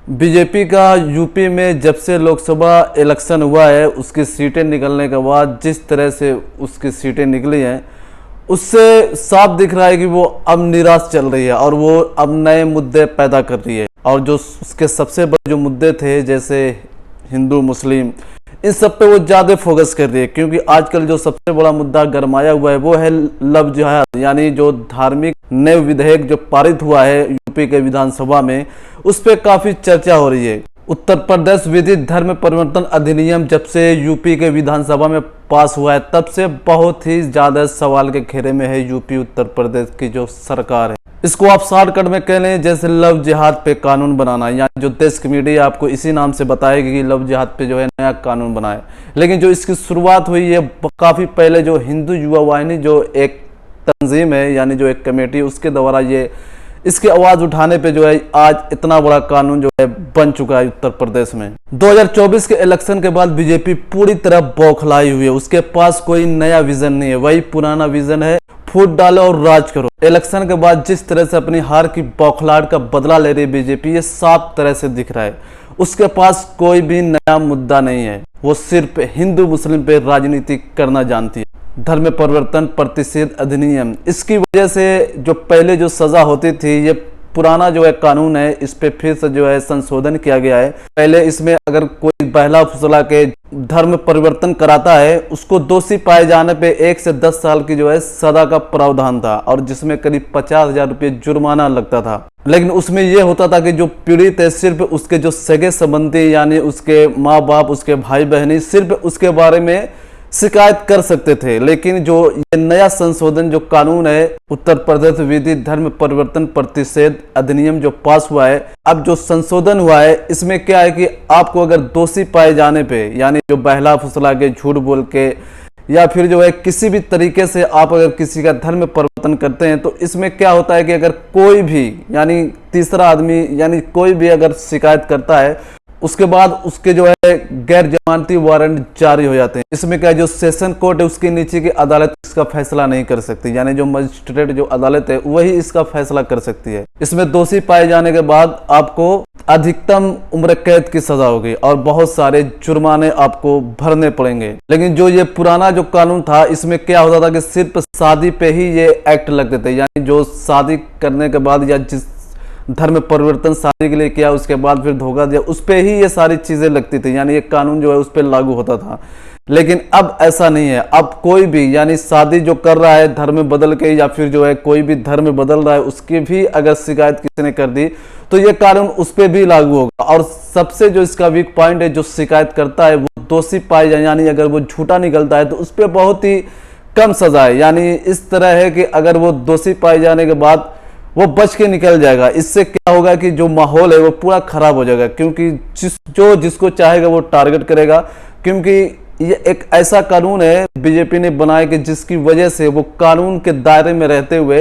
BJP का UP में जब से लोकसभा इलेक्शन हुआ है, उसकी सीटें निकलने के बाद जिस तरह से उसकी सीटें निकली हैं, उससे साफ दिख रहा है कि वो अब निराश चल रही है और वो अब नए मुद्दे पैदा कर रही है। और जो उसके सबसे बड़े जो मुद्दे थे, जैसे हिंदू मुस्लिम, इन सब पे वो ज़्यादा फोकस कर रही है, क्योंकि आजकल जो सबसे बड़ा मुद्दा गरमाया हुआ है वो है लव जिहाद, यानी जो धार्मिक नए विधेयक जो पारित हुआ है यूपी के विधानसभा में, उस पर काफ़ी चर्चा हो रही है। उत्तर प्रदेश विधिक धर्म परिवर्तन अधिनियम जब से यूपी के विधानसभा में पास हुआ है, तब से बहुत ही ज़्यादा सवाल के घेरे में है यूपी उत्तर प्रदेश की जो सरकार है। इसको आप शॉर्टकट में कह लें, जैसे लव जिहाद पे कानून बनाना, यानी जो देश की मीडिया आपको इसी नाम से बताएगी कि लव जिहाद पे जो है नया कानून बनाए। लेकिन जो इसकी शुरुआत हुई है काफ़ी पहले, जो हिंदू युवा वाहिनी जो एक तंजीम है, यानी जो एक कमेटी, उसके द्वारा ये इसकी आवाज़ उठाने पे जो है आज इतना बड़ा कानून जो है बन चुका है उत्तर प्रदेश में। 2024 के इलेक्शन के बाद बीजेपी पूरी तरह बौखलाई हुई है, उसके पास कोई नया विजन नहीं है, वही पुराना विजन है, फूट डालो और राज करो। इलेक्शन के बाद जिस तरह से अपनी हार की बौखलाहट का बदला ले रही है बीजेपी, ये साफ तरह से दिख रहा है। उसके पास कोई भी नया मुद्दा नहीं है, वो सिर्फ हिंदू मुस्लिम पे राजनीति करना जानती है। धर्म परिवर्तन प्रतिषेध अधिनियम, इसकी वजह से जो पहले जो सजा होती थी, ये पुराना जो है कानून है, इस पे फिर से जो है संशोधन किया गया है। पहले इसमें अगर कोई बहला फुसला के धर्म परिवर्तन कराता है, उसको दोषी पाए जाने पे 1 से 10 साल की जो है सजा का प्रावधान था, और जिसमें करीब 50,000 रुपये जुर्माना लगता था। लेकिन उसमें यह होता था कि जो पीड़ित है, सिर्फ उसके जो सगे संबंधी, यानी उसके माँ बाप, उसके भाई बहनी, सिर्फ उसके बारे में शिकायत कर सकते थे। लेकिन जो ये नया संशोधन जो कानून है, उत्तर प्रदेश विधिक धर्म परिवर्तन प्रतिषेध अधिनियम जो पास हुआ है, अब जो संशोधन हुआ है, इसमें क्या है कि आपको अगर दोषी पाए जाने पे, यानी जो बहला फुसला के, झूठ बोल के, या फिर जो है किसी भी तरीके से आप अगर किसी का धर्म परिवर्तन करते हैं, तो इसमें क्या होता है कि अगर कोई भी, यानी तीसरा आदमी, यानी कोई भी अगर शिकायत करता है, उसके बाद उसके जो है गैर जमानती वारंट जारी हो जाते हैं। इसमें क्या, जो सेशन कोर्ट है, उसके नीचे की अदालत इसका फैसला नहीं कर सकती, यानी जो मजिस्ट्रेट जो अदालत है वही इसका फैसला कर सकती है। इसमें दोषी पाए जाने के बाद आपको अधिकतम उम्र कैद की सजा होगी और बहुत सारे जुर्माने आपको भरने पड़ेंगे। लेकिन जो ये पुराना जो कानून था, इसमें क्या होता था कि सिर्फ शादी पे ही ये एक्ट लगते थे, यानी जो शादी करने के बाद या जिस धर्म परिवर्तन शादी के लिए किया, उसके बाद फिर धोखा दिया, उस पे ही ये सारी चीजें लगती थी, यानी ये कानून जो है उस पे लागू होता था। लेकिन अब ऐसा नहीं है। अब कोई भी, यानी शादी जो कर रहा है धर्म बदल के, या फिर जो है कोई भी धर्म बदल रहा है, उसकी भी अगर शिकायत किसी ने कर दी तो ये कानून उस पर भी लागू होगा। और सबसे जो इसका वीक पॉइंट है, जो शिकायत करता है वो दोषी पाए जाए, यानी अगर वो झूठा निकलता है तो उस पर बहुत ही कम सजा है। यानी इस तरह है कि अगर वो दोषी पाए जाने के बाद वो बच के निकल जाएगा। इससे क्या होगा कि जो माहौल है वो पूरा खराब हो जाएगा, क्योंकि जिसको चाहेगा वो टारगेट करेगा। क्योंकि ये एक ऐसा कानून है बीजेपी ने बनाया कि जिसकी वजह से वो कानून के दायरे में रहते हुए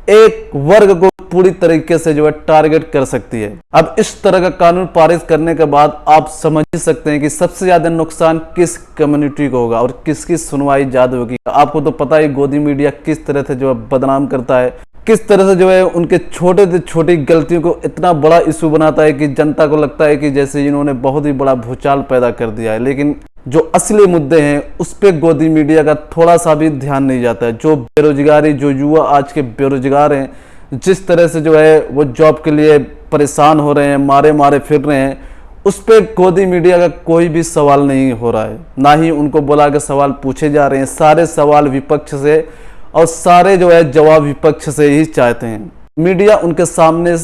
एक वर्ग को पूरी तरीके से जो है टारगेट कर सकती है। अब इस तरह का कानून पारित करने के बाद आप समझ ही सकते हैं कि सबसे ज्यादा नुकसान किस कम्युनिटी को होगा और किसकी सुनवाई ज्यादा होगी। आपको तो पता है गोदी मीडिया किस तरह से जो है बदनाम करता है, किस तरह से जो है उनके छोटे से छोटी गलतियों को इतना बड़ा इशू बनाता है कि जनता को लगता है कि जैसे इन्होंने बहुत ही बड़ा भूचाल पैदा कर दिया है। लेकिन जो असली मुद्दे हैं उस पे गोदी मीडिया का थोड़ा सा भी ध्यान नहीं जाता है। जो बेरोजगारी, जो युवा आज के बेरोजगार हैं, जिस तरह से जो है वो जॉब के लिए परेशान हो रहे हैं, मारे मारे फिर रहे हैं, उस पर गोदी मीडिया का कोई भी सवाल नहीं हो रहा है, ना ही उनको बुला के सवाल पूछे जा रहे हैं। सारे सवाल विपक्ष से और सारे जो है जवाब विपक्ष से ही चाहते हैं। मीडिया उनके सामने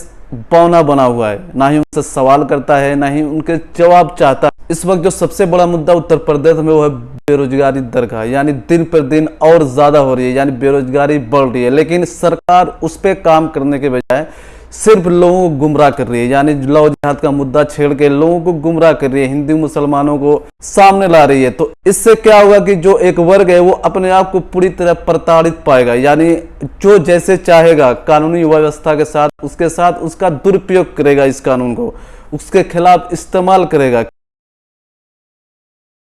बौना बना हुआ है, ना ही उनसे सवाल करता है, ना ही उनके जवाब चाहता है। इस वक्त जो सबसे बड़ा मुद्दा उत्तर प्रदेश में वो है बेरोजगारी दर का, यानी दिन पर दिन और ज्यादा हो रही है, यानी बेरोजगारी बढ़ रही है। लेकिन सरकार उस पर काम करने के बजाय सिर्फ लोगों को गुमराह कर रही है, यानी लव जिहाद का मुद्दा छेड़ के लोगों को गुमराह कर रही है, हिंदू मुसलमानों को सामने ला रही है। तो इससे क्या होगा कि जो एक वर्ग है वो अपने आप को पूरी तरह प्रताड़ित पाएगा, यानी जो जैसे चाहेगा कानूनी व्यवस्था के साथ उसके साथ उसका दुरुपयोग करेगा, इस कानून को उसके खिलाफ इस्तेमाल करेगा।